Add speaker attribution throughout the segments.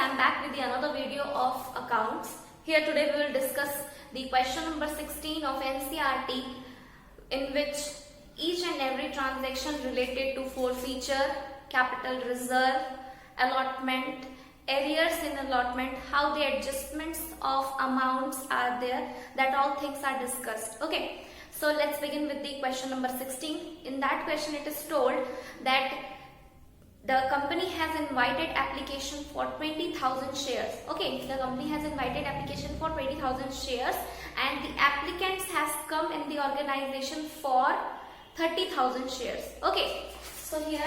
Speaker 1: I'm back with the another video of accounts. Here today we will discuss the question number 16 of NCERT, in which each and every transaction related to forfeiture, capital reserve, allotment, arrears in allotment, how the adjustments of amounts are there, that all things are discussed. Okay, so let's begin with the question number 16. In that question it is told that the company has invited application for 20,000 shares. Okay, the company has invited application for 20,000 shares and the applicants has come in the organization for 30,000 shares. Okay, so here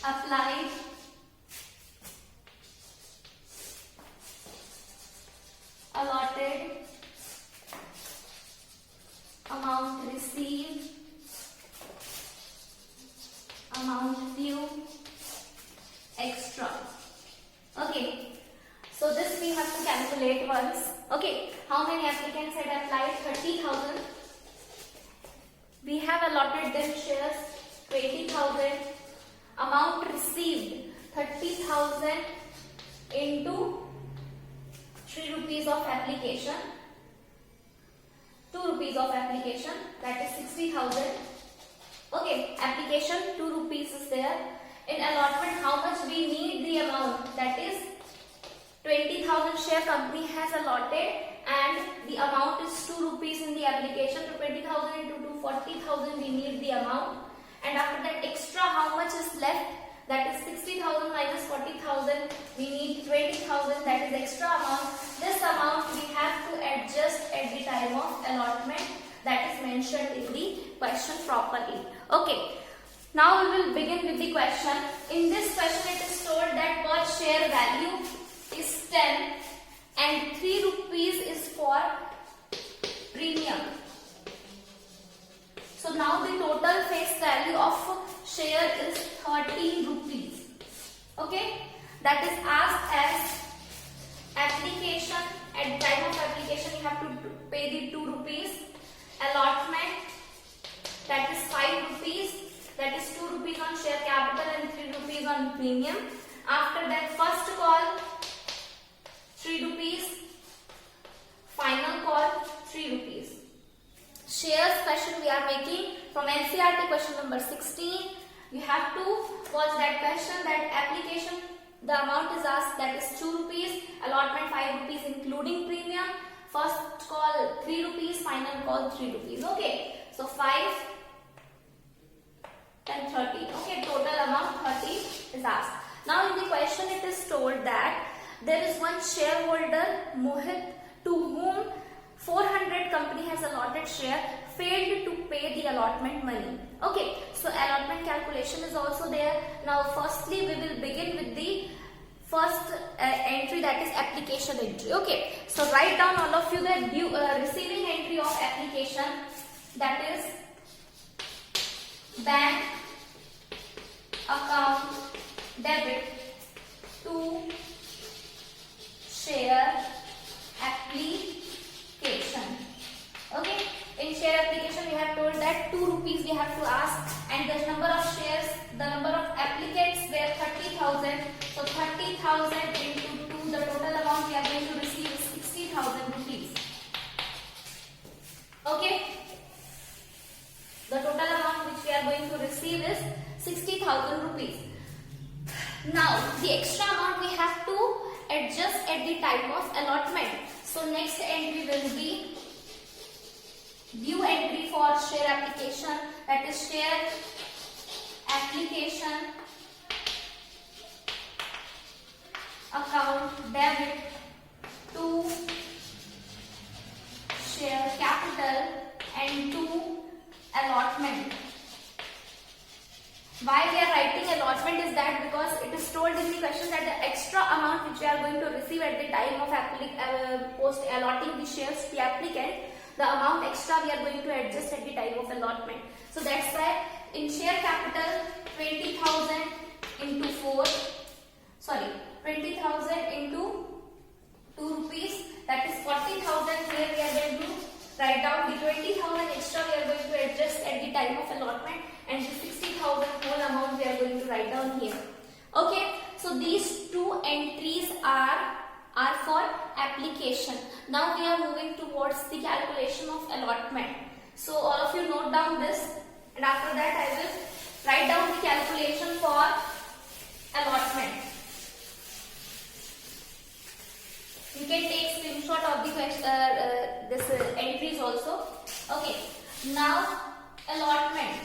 Speaker 1: applied allotted amount received, amount due, extra. Okay, so this we have to calculate once. Okay, how many applicants had applied? 30,000. We have allotted them shares 20,000. Amount received 30,000 into 3 rupees of application, 2 rupees of application, that is 60,000. Okay, application 2 rupees is there. In allotment, how much we need the amount? That is 20,000 share company has allotted and the amount is 2 rupees in the application. So 20,000 into 2, 40,000 we need the amount. And after that extra how much is left? That is 60,000 minus 40,000. We need 20,000, that is extra amount. This amount we have to adjust at the time of allotment, that is mentioned in the question properly. Okay, now we will begin with the question. In this question it is told that per share value is 10 and 3 rupees is for premium. So now the total face value of share is 13 rupees. Okay, that is asked as application. At time of application you have to pay the 2 rupees. Allotment, that is 5 rupees. That is 2 rupees on share capital and 3 rupees on premium. After that first call 3 rupees. Final call 3 rupees. Shares question we are making from NCERT question number 16. You have to watch that question. That application, the amount is asked, that is 2 rupees. Allotment 5 rupees including premium. First call 3 rupees. Final call 3 rupees. Okay. So 5 and 30. Okay. Total amount 30 is asked. Now in the question it is told that there is one shareholder, Mohit, to whom 400 company has allotted share, failed to pay the allotment money. Okay, so allotment calculation is also there. Now firstly we will begin with the first entry, that is application entry. Okay, so write down all of you the receiving entry of application, that is bank account debit to share application. Okay, in share application we have told that 2 rupees we have to ask and the number of shares, the number of applicants were 30,000. So 30,000 into 2, the total amount we are going to receive is 60,000 rupees. Okay, the total amount which we are going to receive is 60,000 rupees. Now the extra amount we have to adjust at the time of allotment. So next entry will be due entry for share application, that is share application account debit to share capital and to allotment. Why we are writing allotment is that because it is told in the question that the extra amount which we are going to receive at the time of post allotting the shares to the applicant, the amount extra we are going to adjust at the time of allotment. So that's why in share capital 20,000 into 20,000 into 2 rupees, that is 40,000. Here we are going to write down the 20,000 extra we are going to adjust at the time of allotment and the 60,000 whole amount we are going to write down here. Okay, so these two entries are for application. Now we are moving towards the calculation of allotment. So all of you note down this, and after that I will write down the calculation for allotment. You can take screenshot of the entries also. Okay, now allotment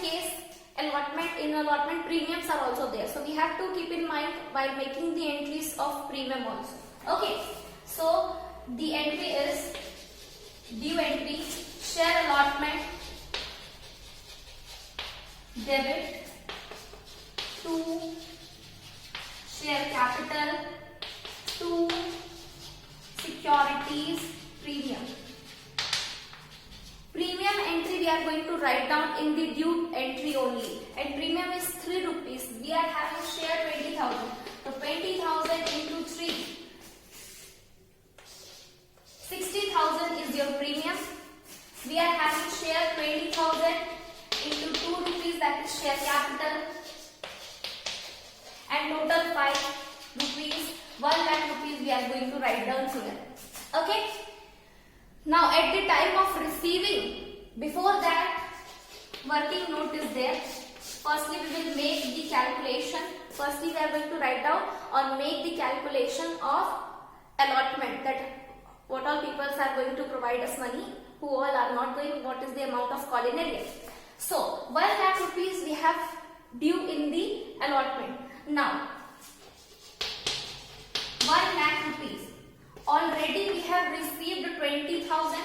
Speaker 1: case, in allotment premiums are also there, so we have to keep in mind while making the entries of premium also. Okay, so the entry is due entry, share allotment, debit to share capital to securities premium. Premium entry we are going to write down in the due entry only, and premium is 3 rupees. We are having share 20,000. So 20,000 into 3, 60,000 is your premium. We are having share 20,000 into 2 rupees, that is share capital, and total 5 rupees, 1 lakh rupees we are going to write down here. Okay. Now at the time of receiving, before that working note is there. Firstly we will make the calculation. Firstly we are going to write down or make the calculation of allotment, that what all people are going to provide us money, who all are not going, what is the amount of culinary. So 1 lakh rupees we have due in the allotment. Now 1 lakh rupees. Already we have received 20,000.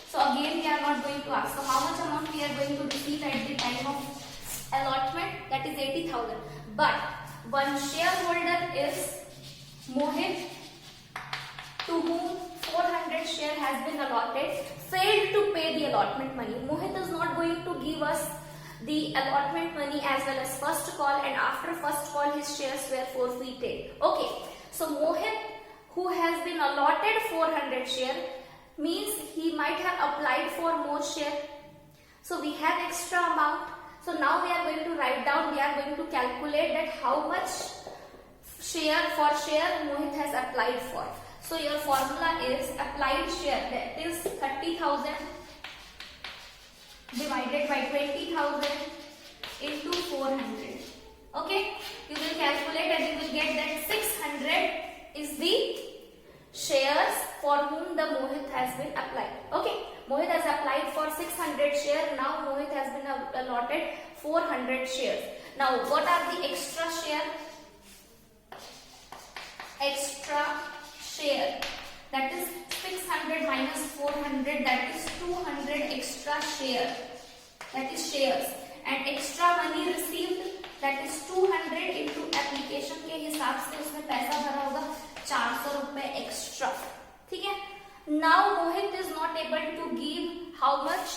Speaker 1: So again we are not going to ask. So how much amount we are going to receive at the time of allotment? That is 80,000. But one shareholder is Mohit, to whom 400 share has been allotted, failed to pay the allotment money. Mohit is not going to give us the allotment money as well as first call, and after first call his shares were forfeited. Okay, so Mohit, who has been allotted 400 share, means he might have applied for more share. So we have extra amount. So now we are going to write down, we are going to calculate that how much share Mohit has applied for. So your formula is applied share, that is 30,000 divided by 20,000 into 400. Okay, you will calculate and you will get that 600 is the shares for whom the Mohit has been applied. Okay, Mohit has applied for 600 shares. Now Mohit has been allotted 400 shares. Now what are the extra share? Extra share, that is 600 minus 400, that is 200 extra share, that is shares, and extra money received, that is 200 into application के हिसाब से उसमें पैसा भरा होगा 400 रुपए extra. ठीक है. Now Mohit is not able to give how much?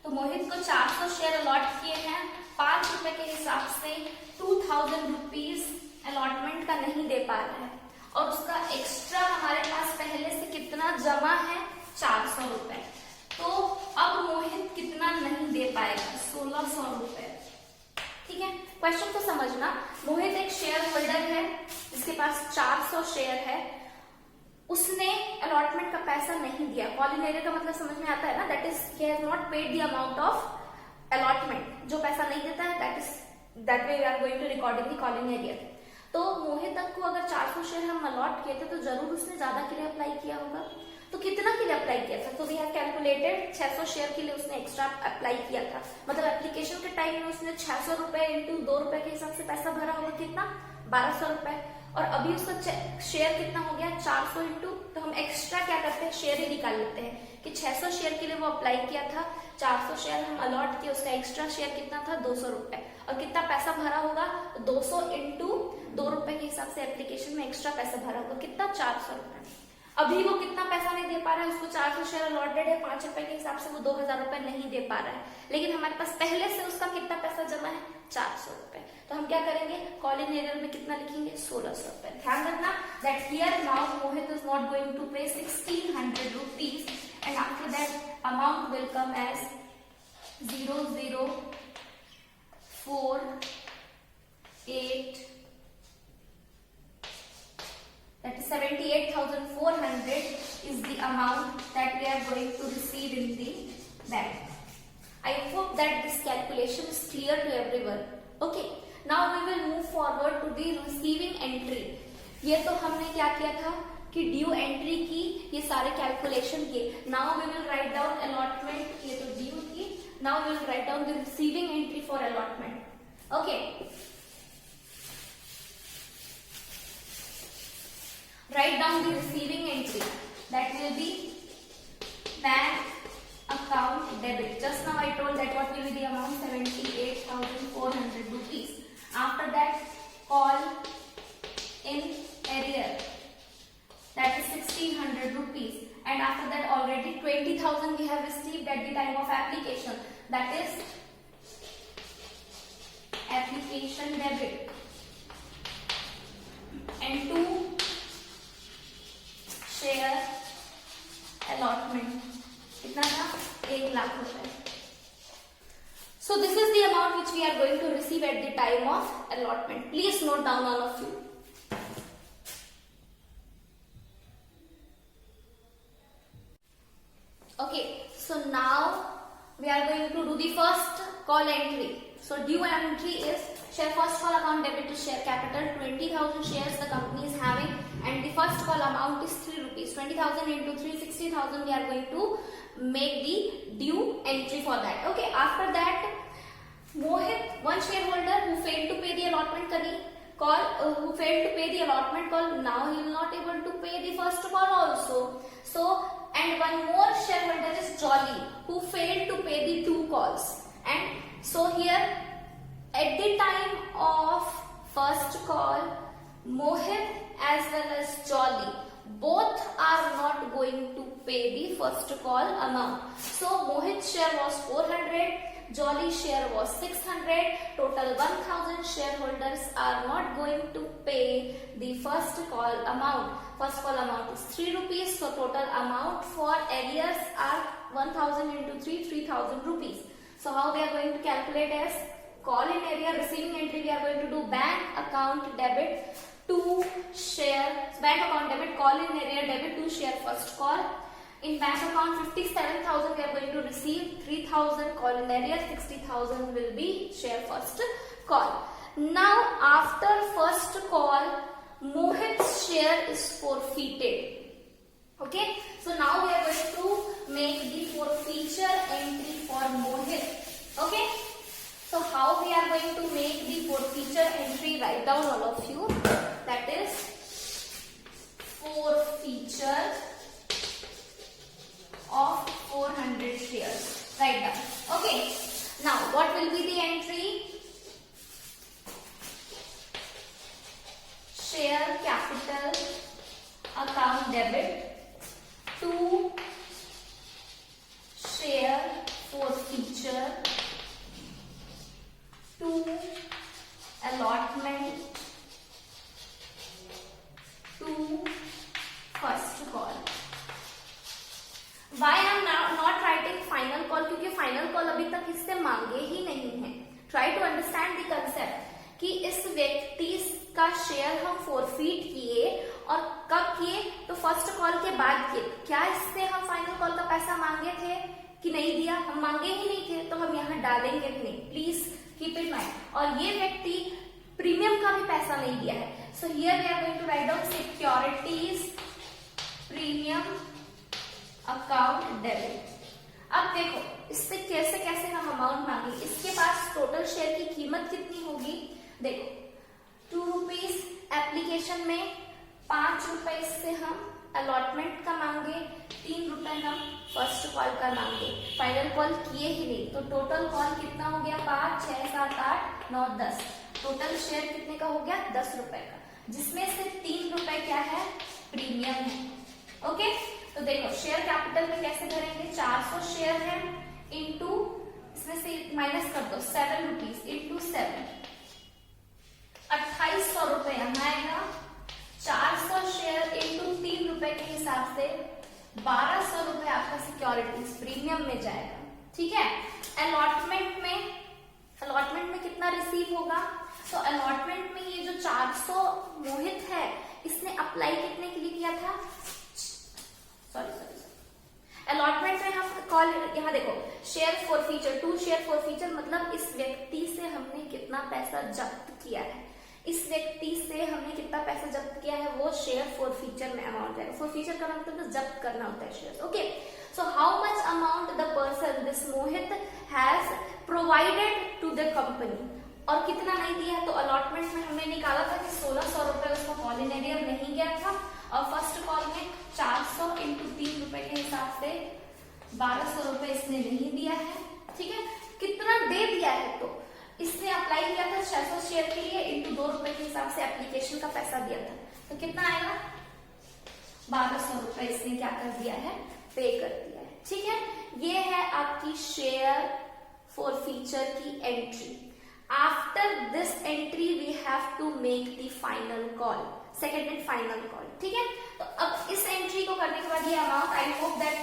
Speaker 1: तो मोहित को 400 शेयर अलॉट किए हैं, 5 रुपए के हिसाब से 2000 रुपीज अलॉटमेंट का नहीं दे पा रहा है, और उसका एक्स्ट्रा हमारे पास पहले से कितना जमा है 400 रुपए. तो अब मोहित कितना नहीं दे पाएगा? 1600 रुपए. ठीक है, क्वेश्चन को समझना. मोहित एक शेयर होल्डर है जिसके पास 400 शेयर है, उसने अलॉटमेंट का पैसा नहीं दिया. कॉलिनेरियर का मतलब समझ में आता है ना, that is he has not paid the amount of allotment. जो पैसा नहीं देता है that way we are going to record in the call in arrear. तो मोहित तक को अगर 400 शेयर हम अलॉट किए थे तो जरूर उसने ज्यादा के लिए अप्लाई किया होगा. तो कितना के लिए अप्लाई किया था? तो वी हैव कैलकुलेटेड 600 शेयर के लिए उसने एक्स्ट्रा अप्लाई किया था. मतलब एप्लीकेशन के टाइम में उसने 600 रुपए इंटू 2 रुपए के हिसाब से पैसा भरा होगा. कितना? 1200 रुपए. और अभी उसका शेयर कितना हो गया? 400 इंटू, तो हम एक्स्ट्रा क्या करते हैं, शेयर ही निकाल लेते हैं कि 600 शेयर के लिए वो अप्लाई किया था, 400 शेयर हम अलॉट किए, उसका एक्स्ट्रा शेयर कितना था? 200 रुपए. और कितना पैसा भरा होगा? 200 इंटू 2 रुपए के हिसाब से एप्लीकेशन में एक्स्ट्रा पैसा भरा होगा. कितना? 400 रुपए. अभी वो कितना पैसा नहीं दे पा रहा है, उसको 400 शेयर अलॉटेड है, 5 रुपए के हिसाब से वो 2000 रुपए नहीं दे पा रहा है. लेकिन हमारे पास पहले से उसका कितना पैसा जमा है? 400 रुपए. तो हम क्या करेंगे, कॉलिनेरियर में कितना लिखेंगे? 1600 रुपए. ध्यान रखना that here now Mohit is not going to pay 1600 rupees, and after that amount will come as 004 calculation is clear to everyone. Okay, now we will move forward to the receiving entry. ये तो हमने क्या किया था कि due entry की, ये सारे कैलकुलेशन किए. Now we will write down allotment. ये तो ड्यू की. Now we will write down the receiving entry for allotment. Okay, write down the receiving entry. That will be bank account debit. Just now I told that what will be the amount, 78,400 rupees. After that, call in arrear, that is 1,600 rupees. And after that, already 20,000 we have received at the time of application. That is application debit. And 2 share allotment. कितना था? 1 लाख रुपए. So this is the amount which we are going to receive at the time of allotment. Please note down all of you. Okay, so now we are going to do the first call entry. So due entry is share first call account debit to share capital. 20,000 shares the company is having, and the first call amount is 3 rupees. 20,000 into 3, 60,000. We are going to make the due entry for that. Okay, after that, Mohit, one shareholder who failed to pay the allotment who failed to pay the allotment call, now he will not able to pay the first call also. So, and one more shareholder is Jolly, who failed to pay the 2 calls. And so here, at the time of first call, Mohit as well as Jolly, both are not going to pay the first call amount. So Mohit's share was 400, Jolly's share was 600. Total 1,000 shareholders are not going to pay the first call amount. First call amount is 3 rupees. So total amount for arrears are 1,000 into 3, 3,000 rupees. So how we are going to calculate as call in arrear receiving entry? We are going to do bank account debit to share, bank account debit, call in arrear debit to share first call. In bank account 57,000 we are going to receive, 3,000 call in arrear, 60,000 will be share first call. Now after first call, Mohit's share is forfeited. Okay, so now we are going to make the forfeiture entry for Mohit. Okay, so how we are going to make the forfeiture entry? Write down all of you. That is forfeiture of 400 shares. Write down. Okay, now what will be the entry? Share capital account debit to share forfeiture to allotment to first call. Why I am not writing final call? क्योंकि final call अभी तक इससे मांगे ही नहीं है. Try to understand the concept कि इस व्यक्ति का शेयर हम फोरफीट किए और कब किए? तो फर्स्ट कॉल के बाद किए. क्या इससे हम फाइनल कॉल का पैसा मांगे थे कि नहीं दिया? हम मांगे ही नहीं थे, तो हम यहाँ डालेंगे भी नहीं. Please keep it mind. और ये व्यक्ति प्रीमियम का भी पैसा नहीं दिया है. So here we are going to write down securities premium account debit. अब देखो इससे कैसे कैसे हम अमाउंट मांगे. इसके पास टोटल शेयर की कीमत कितनी होगी? देखो 2 रुपीज एप्लीकेशन में, 5 रुपए इससे हम अलॉटमेंट का मांगे, 3 रुपए हम फर्स्ट कॉल का मांगे. फाइनल कॉल किए ही नहीं, तो टोटल कॉल कितना हो गया? 5, 6, 7, 8, 9, 10. टोटल शेयर कितने का हो गया? 10 रुपए का, जिसमें से 3 रुपए क्या है? प्रीमियम है. ओके, तो देखो शेयर कैपिटल में कैसे करेंगे? 400 शेयर है इंटू, इसमें से माइनस कर दो, 7 रुपीज इंटू 7, 2800 रुपए आएगा. 400 शेयर इंटू 3 रुपए के हिसाब से 1200 रुपए आपका सिक्योरिटीज प्रीमियम में जाएगा. ठीक है. अलॉटमेंट में कितना रिसीव होगा? तो अलॉटमेंट में ये जो 400 मोहित है, इसने अप्लाई कितने के लिए किया था? सॉरी, अलॉटमेंट में हम कॉल, यहाँ देखो share forfeiture, to share forfeiture मतलब इस व्यक्ति से हमने कितना पैसा जब्त किया है, इस व्यक्ति से हमने कितना पैसा जब्त किया है, वो शेयर फॉर फीचर में अमाउंट है। फॉर फीचर का मतलब जब्त करना होता है share. Okay, so how much amount the person this Mohit has provided to the company, और कितना नहीं दिया है। तो अलॉटमेंट में हमने निकाला था कि 1600 रुपए उसका कॉल इन एरियर नहीं गया था, और फर्स्ट कॉल में 400 इंटू 3 रुपए के हिसाब से 1200 रुपए इसने नहीं दिया है। ठीक है, कितना दे दिया है, तो इसने अप्लाई किया था 600 शेयर के लिए, इंटू 2 रुपए के हिसाब से एप्लीकेशन का पैसा दिया था, तो कितना आएगा 1200 रुपए इसने क्या कर दिया है, पे कर दिया है। ठीक है, ये है आपकी शेयर फॉर फीचर की entry. After this entry we have to make the final call, second and final call. ठीक है, तो अब इस एंट्री को करने के बाद ये amount, I hope that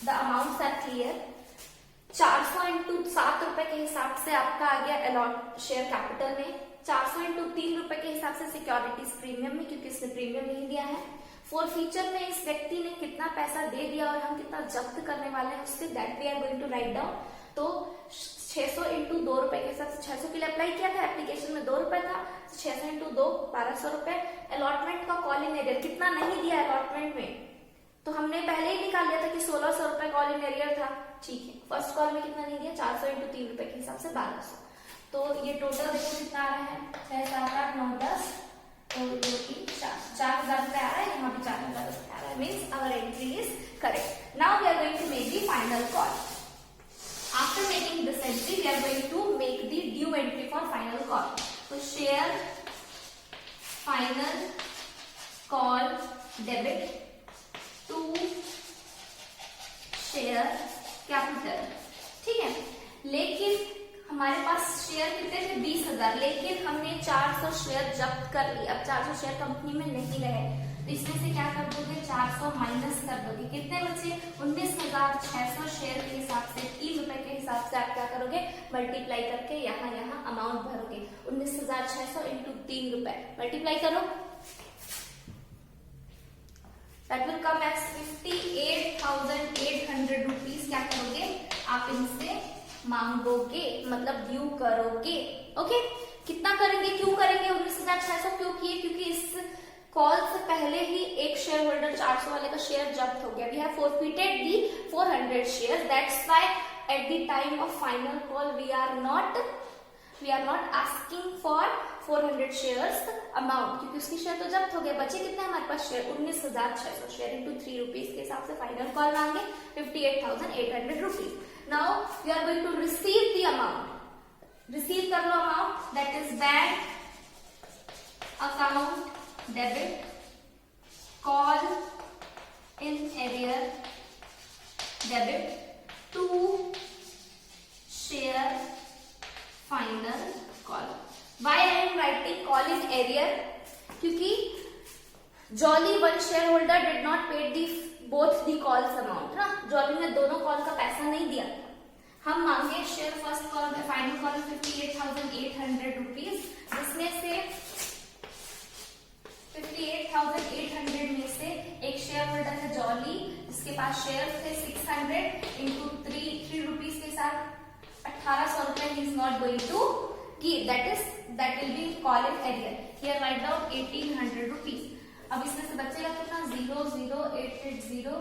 Speaker 1: the amounts are clear. 400 into 7 रुपए के हिसाब से आपका आ गया अलॉट शेयर कैपिटल में, 400 इंटू 3 रुपए के हिसाब से सिक्योरिटीज प्रीमियम में, क्योंकि इसने प्रीमियम नहीं दिया है। फॉर फ्यूचर में इस व्यक्ति ने कितना पैसा दे दिया और हम कितना जब्त करने वाले हैं उससे, that we are going to write down. तो 600 इंटू 2 रुपए के हिसाब से 600 के लिए अप्लाई किया था, एप्लीकेशन में 2 रुपए था, 600 इंटू 2 1200 रुपए। अलॉटमेंट का कॉल इन एरियर कितना नहीं दिया अलॉटमेंट में, तो हमने पहले ही निकाल लिया था कि 1600 रुपए कॉल इन एरियर था। ठीक है, फर्स्ट कॉल में कितना नहीं दिया, 400 इंटू 3 रुपए के हिसाब से 1200। तो ये टोटल देखो कितना आ रहा है, 6, 7, 8, 9, 10, तो 2, 3, 4,000 रुपए आ रहा है, यहाँ भी 4,000 रुपए आ रहा है, means our entry is correct. Now we are going to make the final call. After making this entry, we are going to make the due entry for final call. So share final call debit to share capital. ठीक है, लेकिन हमारे पास share कितने थे 20,000, लेकिन हमने 400 share जब्त कर लिए। अब 400 शेयर कंपनी में नहीं रहे, तो इसमें से क्या कर दोगे, 400 माइनस कर दोगे, कितने बचे 19,600 शेयर के हिसाब से 3 रुपए के हिसाब से आप क्या करोगे, मल्टीप्लाई करके यहाँ अमाउंट भरोगे। 19,600 इंटू 3 रुपए मल्टीप्लाई करो, that will come as 58,800 rupees. क्या करोगे आप इनसे मांगोगे, मतलब ड्यू करोगे। ओके, कितना करेंगे, क्यों करेंगे 19,600 क्यों किए, क्योंकि इस कॉल से पहले ही एक शेयर होल्डर 400 वाले का शेयर जब्त हो गया। We have forfeited the 400 shares. That's why at the time of final call we are not asking for 400 shares amount, क्योंकि उसकी शेयर तो जब्त हो गया। बचे कितने हमारे पास शेयर, 19,600 शेयर इंटू 3 रुपीज के हिसाब से फाइनल कॉल मांगे 58,800 rupees. Now we are going to receive the amount. Receive कर लो amount, that is bank account debit call in arrear debit to share final call. Why I am writing call in arrear? क्योंकि jolly one share holder did not paid the both the calls amount ना, jolly ने दोनों call का पैसा नहीं दिया। हम मांगे शेयर फर्स्ट कॉल में फाइनल कॉल 58,800 रुपीज, जिसमें से 58,800 में से एक शेयर होल्डर है जॉली, जिसके पास शेयर थे 600 इंटू 3 रुपीज के साथ 1,800 रुपए he is not going to give, that will be call in arrear. Here write down 1,800 rupees. अब इसमें से बचेगा कितना, 0,0880,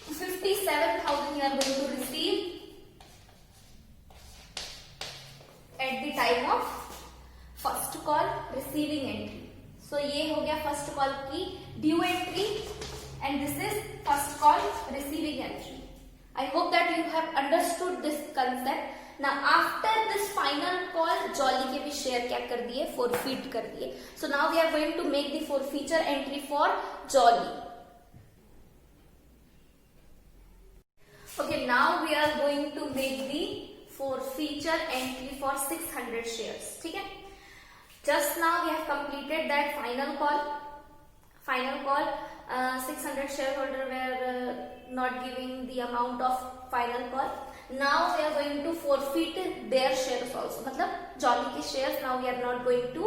Speaker 1: 57,000 you are going to receive at the time of first call receiving entry. So ये हो गया फर्स्ट कॉल की due entry and this is first call receiving entry. I hope that you have understood this concept. Now after this final call jolly के भी share क्या कर दिए, forfeit कर दिए। So now we are going to make the forfeiture entry for Jolly. Okay, now we are going to make the forfeiture entry for 600 shares. ठीक है, just now we have completed that final call 600 shareholder were not giving the amount of final call. Now we are going to forfeit their shares also, मतलब jolly के shares now we are not going to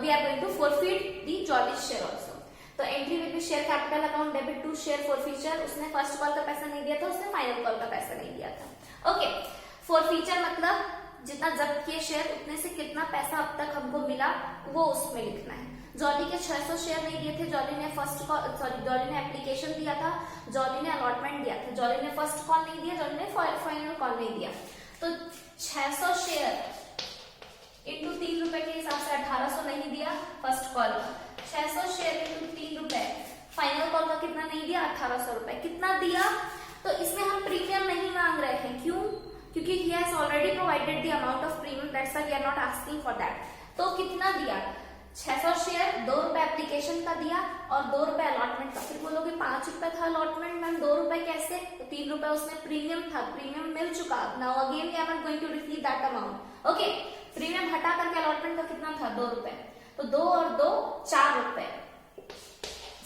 Speaker 1: we are going to forfeit the jolly share also. तो entry will be share capital account debit to share forfeiture. उसने first call का पैसा नहीं दिया था, उसने फाइनल कॉल का पैसा नहीं दिया था। ओके, फॉरफीचर मतलब जितना जब्त किए शेयर उतने से कितना पैसा अब तक हमको मिला वो उसमें लिखना है। जॉली के 600 शेयर नहीं दिए थे, जॉली ने जॉली ने एप्लीकेशन दिया था, जॉली ने अलॉटमेंट दिया था, जॉली ने फर्स्ट कॉल नहीं दिया, जॉली ने फाइनल कॉल नहीं दिया। तो 600 शेयर इंटू 3 रुपए के हिसाब से 1800 नहीं दिया फर्स्ट कॉल का, 600 शेयर इंटू 3 रुपए फाइनल कॉल का कितना नहीं दिया, 1800 रुपए। कितना दिया? तो इसमें हम प्रीमियम नहीं मांग रहे हैं, क्यों? क्योंकि he has already provided the amount of premium, that's why we are not asking for that। तो कितना दिया? 600 शेयर, 2 रुपए एप्लीकेशन का दिया और 2 रुपए अलॉटमेंट का। फिर बोलोगे 5 रुपए था अलॉटमेंट मैम, 2 रुपए कैसे? तो 3 रुपए उसमें प्रीमियम था, प्रीमियम मिल चुका। Now again we are not going to receive that amount. Okay, premium हटा करके अलॉटमेंट का कितना था? 2 रुपए। तो 2 और 2 4 रुपए,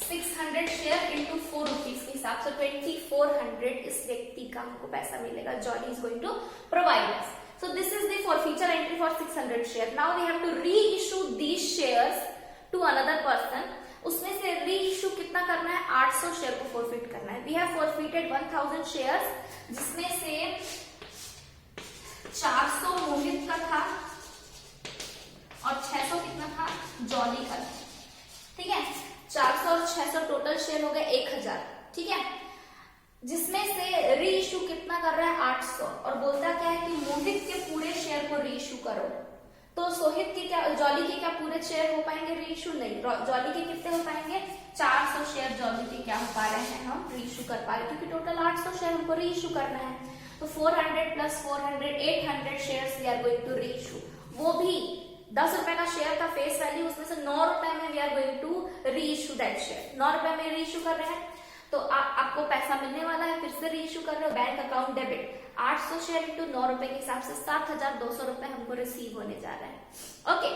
Speaker 1: 600 शेयर इंटू 4 रुपीज के हिसाब से 2400 इस व्यक्ति का हमको पैसा मिलेगा। Jolly is going to provide us. So this is the forfeiture entry for 600 share. Now we have to reissue these shares to another person. उसमें से reissue कितना करना है? 800 शेयर को forfeit करना है। We have forfeited 1000 shares, जिसमें से 400 मोहित का था और 600 कितना था? जॉली का था। ठीक है, 400 और 600 टोटल शेयर हो गए 1000। ठीक है, जिसमें से रीइश्यू कितना कर रहा है? 800। और बोलता क्या है कि मोहित के पूरे शेयर को रीइश्यू करो। तो सोहित की क्या, जॉली के क्या पूरे शेयर हो पाएंगे रीइश्यू? नहीं। जॉली के कितने हो पाएंगे? 400 शेयर जॉली के क्या हो पा रहे हैं हम रीइश्यू कर पा रहे हैं, क्योंकि टोटल 800 शेयर हमको रीइश्यू करना है। तो 400 plus 400 800 share we are going to reissue. वो भी 10 रुपए का शेयर था फेस वैल्यू, उसमें से 9 रुपए में we are going to reissue that share. 9 रुपए में रीइश्यू कर रहे हैं तो आपको पैसा मिलने वाला है, फिर से रीइश्यू कर रहे हो, bank account debit 800 share into 9 रुपए के हिसाब से 7200 रुपए हमको रिसीव होने जा रहा है। ओके,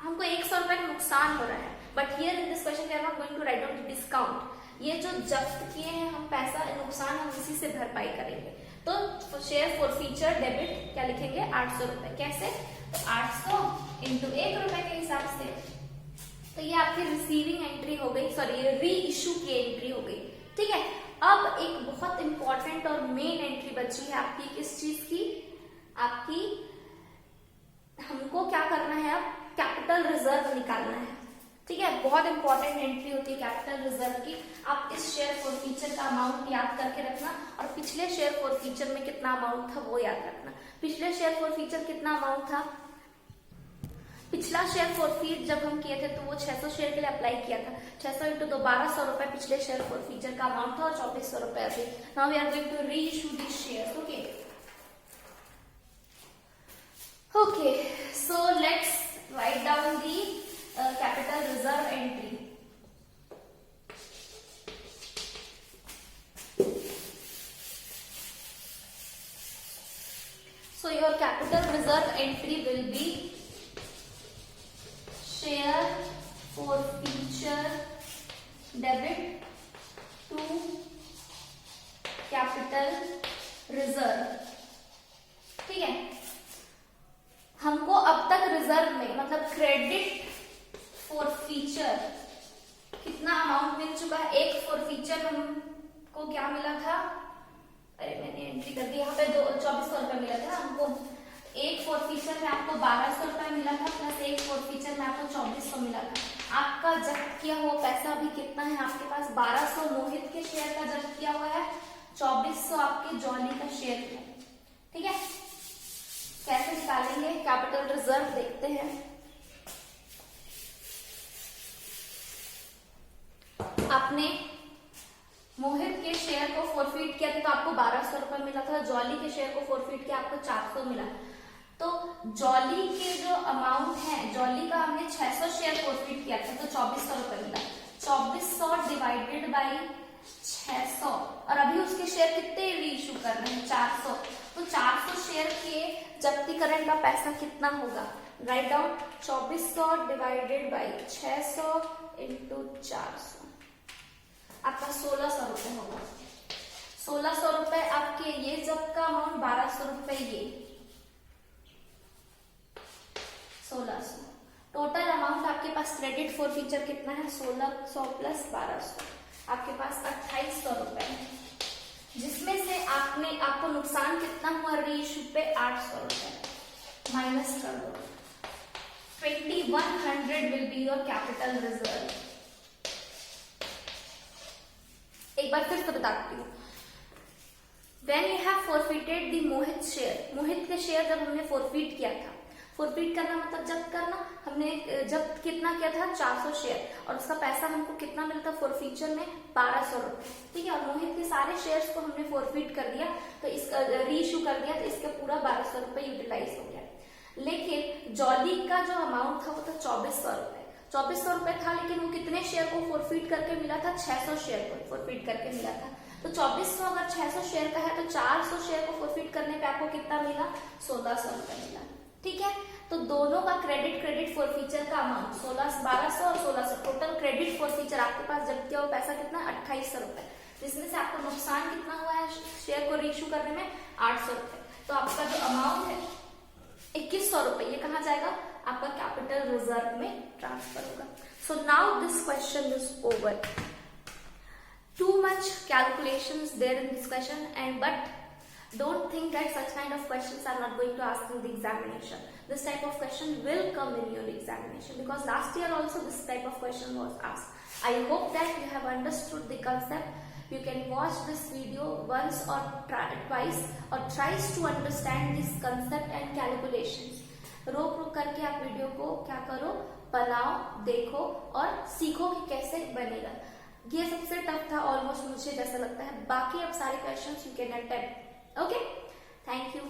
Speaker 1: हमको 100 रुपए का नुकसान हो रहा है, but here in this question we are not going to write down the discount. ये जो जब्त किए हैं हम पैसा, नुकसान हम इसी से भरपाई करेंगे। तो शेयर फॉरफीचर डेबिट क्या लिखेंगे? 800 रुपए। कैसे? तो 800 इंटू 1 रुपए के हिसाब से। तो ये आपकी रिसीविंग एंट्री हो गई, सॉरी री इश्यू की एंट्री हो गई। ठीक है, अब एक बहुत इंपॉर्टेंट और मेन एंट्री बची है आपकी, किस चीज की? आपकी हमको क्या करना है? अब कैपिटल रिजर्व निकालना है। ठीक है, बहुत इंपॉर्टेंट एंट्री होती है कैपिटल रिजर्व की। आप इस शेयर फॉरफीचर का अमाउंट याद करके रखना और पिछले शेयर फॉरफीचर में कितना अमाउंट था वो याद रखना। पिछले शेयर फॉरफीचर कितना अमाउंट था? पिछला शेयर फॉरफीट जब हम किए थे तो वो 600 शेयर के लिए अप्लाई किया था। 600 इंटू 1200 रुपए पिछले शेयर फॉरफीचर का अमाउंट था और 2400 रुपए अभी। Now we are going to reissue this shares. Okay okay, so let's write down the capital reserve entry. So your capital reserve entry will be share forfeiture debit to capital reserve। ठीक है, हमको अब तक reserve में मतलब credit forfeiture कितना amount मिल चुका है? एक फॉरफीचर हमको क्या मिला था? अरे मैंने एंट्री कर दी यहाँ पे, 2400 रुपए मिला था हमको। एक फॉरफीचर में आपको 1200 रुपए मिला था, प्लस एक फॉरफीचर में आपको 2400 मिला था। आपका जब्त किया हुआ पैसा अभी कितना है आपके पास? 1200 मोहित के शेयर का जब्त किया हुआ है, 2400 आपके जॉली का शेयर है। ठीक है, कैसे निकालेंगे कैपिटल रिजर्व देखते हैं। आपने मोहित के शेयर को फॉरफीट किया था तो आपको 1200 रुपए मिला था, जॉली के शेयर को फॉरफीट किया आपको 400 मिला। तो जॉली के जो अमाउंट है, जॉली का हमने 600 शेयर फॉरफीट किया था तो 2400 रुपए मिला। 2400 डिवाइडेड बाई 600, और अभी उसके शेयर कितने रीइश्यू कर रहे हैं? 400। तो 400 शेयर के जब्तीकरण का पैसा कितना होगा? Write down, 2400 divided by 600 into 400, आपका 1600 रुपए होगा। 1600 रुपए आपके ये जब्त का अमाउंट, 1200 रुपए ये, 1600 टोटल अमाउंट आपके पास क्रेडिट फॉरफीचर कितना है 1600 प्लस 1200, आपके पास 2800 रुपए है, जिसमें से आपको नुकसान कितना हुआ रीइश्यू पे 800 रुपए माइनस कर दो। 2100 will be your capital reserve. एक बार फिर से बताती हूँ, When you have forfeited the Mohit share, Mohit के शेयर जब हमने फोरफीट किया था, फोरफीट करना मतलब जब्त करना, हमने जब्त कितना किया था 400 शेयर और उसका पैसा हमको कितना मिलता फोरफीचर में 1200 रुपए, ठीक है। और मोहित के सारे शेयर्स को हमने फोरफीट कर दिया, तो इसका रीइश्यू कर दिया, तो इसका पूरा 1200 रुपए यूटिलाइज हो गया। लेकिन जॉली का जो अमाउंट था वो था 2400 रुपए, 2400 रुपए था, लेकिन वो कितने शेयर को फोरफीट करके मिला था 600 शेयर को फोरफीट करके मिला था। तो 2400 अगर 600 शेयर का है तो 400 शेयर को फोरफीट करने पे आपको कितना मिला 1600 रुपए मिला, ठीक है। तो दोनों का क्रेडिट फॉरफीचर का अमाउंट 1200 और 1600, टोटल क्रेडिट फॉरफीचर आपके पास जब किया हुआ पैसा कितना 2800 रुपए, जिसमें से आपको नुकसान कितना हुआ है शेयर को रीइश्यू करने में 800 रुपए। तो आपका जो अमाउंट है 2100 रुपए, ये कहाँ जाएगा आपका कैपिटल रिजर्व में ट्रांसफर होगा। So now this question is over. Too much calculations there in this question, but don't think that such kind of questions are not going to ask in the examination. This type of question will come in your examination, because last year also this type of question was asked. I hope that you have understood the concept. You can watch this video once or twice or tries to understand this concept and calculations. रोक करके आप video को क्या करो, बनाओ, देखो और सीखो कि कैसे बनेगा। ये सबसे टफ था ऑलमोस्ट, मुझे जैसा लगता है। बाकी अब सारे questions you can attempt. Okay, thank you.